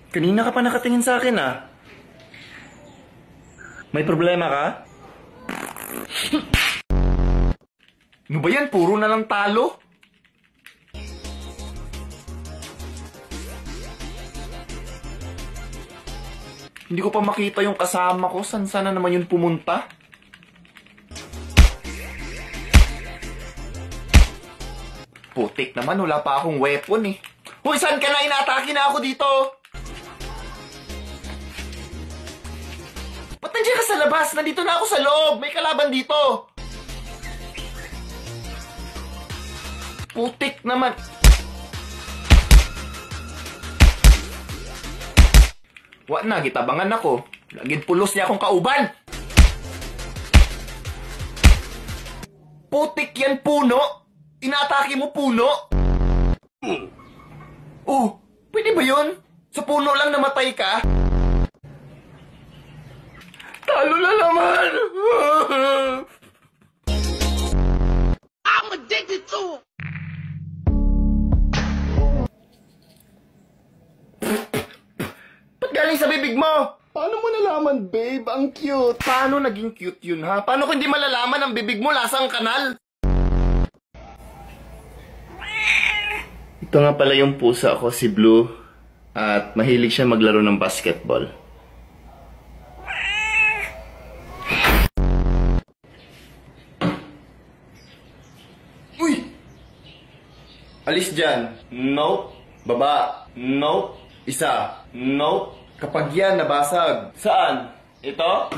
Kanina ka pa nakatingin sa akin ah. May problema ka? Ano ba yan? Puro na lang talo. Hindi ko pa makita yung kasama ko. San sana naman yun pumunta? Putik naman, wala pa akong weapon eh. Hoy, saan ka na? Inaatake na ako dito. Ba't nandiyan ka sa labas? Nandito na ako sa loob. May kalaban dito. Putik naman. Wa na, gitabangan ako. Laging pulos niya akong kauban. Putik yan, puno. Inaatake mo, puno. Oh, pwede ba yun? Sa puno lang namatay ka? Talo na naman. I'm addicted to it. Galing sa bibig mo! Paano mo nalaman, babe? Ang cute. Paano naging cute yun, ha? Paano kung hindi malalaman ang bibig mo lasang kanal? Ito nga pala yung pusa ko, si Blue. At mahilig siya maglaro ng basketball. Uy! Alis dyan. Nope. Baba. Nope. Isa. Nope. Kapag yan nabasag. Saan? Ito?